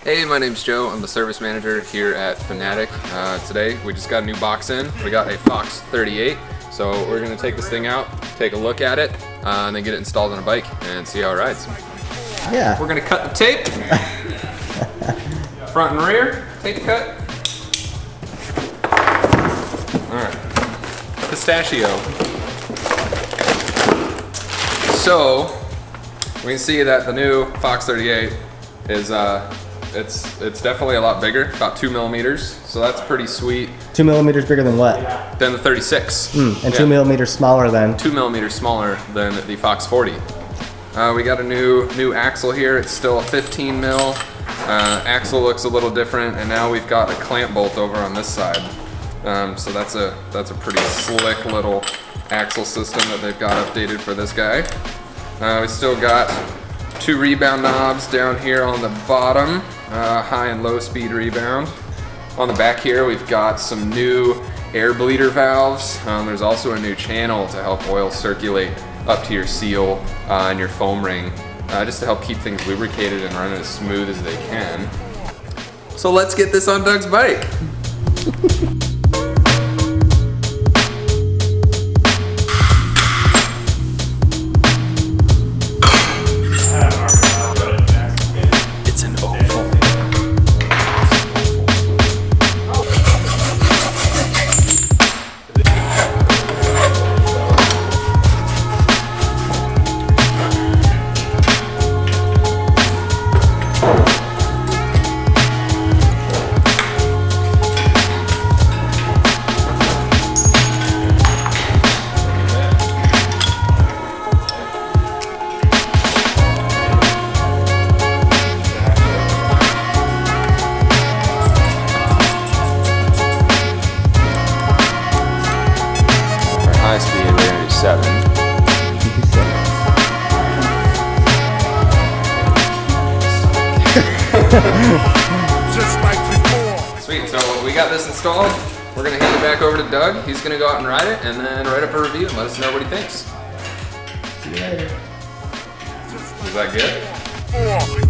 Hey, my name's Joe. I'm the service manager here at Fanatic. Today we just got a new box in. We got a Fox 38. So we're gonna take this thing out, take a look at it, and then get it installed on a bike and see how it rides. Yeah. We're gonna cut the tape. Front and rear, tape cut. All right, Pistachio. So we can see that the new Fox 38 is it's definitely a lot bigger, about 2 millimeters. So that's pretty sweet. 2 millimeters bigger than what? Than the 36. And 2 millimeters smaller than? 2 millimeters smaller than the Fox 40. We got a new axle here. It's still a 15 mil. Axle looks a little different, and now we've got a clamp bolt over on this side. So that's a pretty slick little axle system that they've got updated for this guy. We still got 2 rebound knobs down here on the bottom, high and low speed rebound. On the back here we've got some new air bleeder valves. There's also a new channel to help oil circulate up to your seal and your foam ring, just to help keep things lubricated and run as smooth as they can. So let's get this on Doug's bike. High speed, we're gonna do 7. Just like before. Sweet, so we got this installed. We're gonna hand it back over to Doug. He's gonna go out and ride it and then write up a review and let us know what he thinks. See you later. Was that good?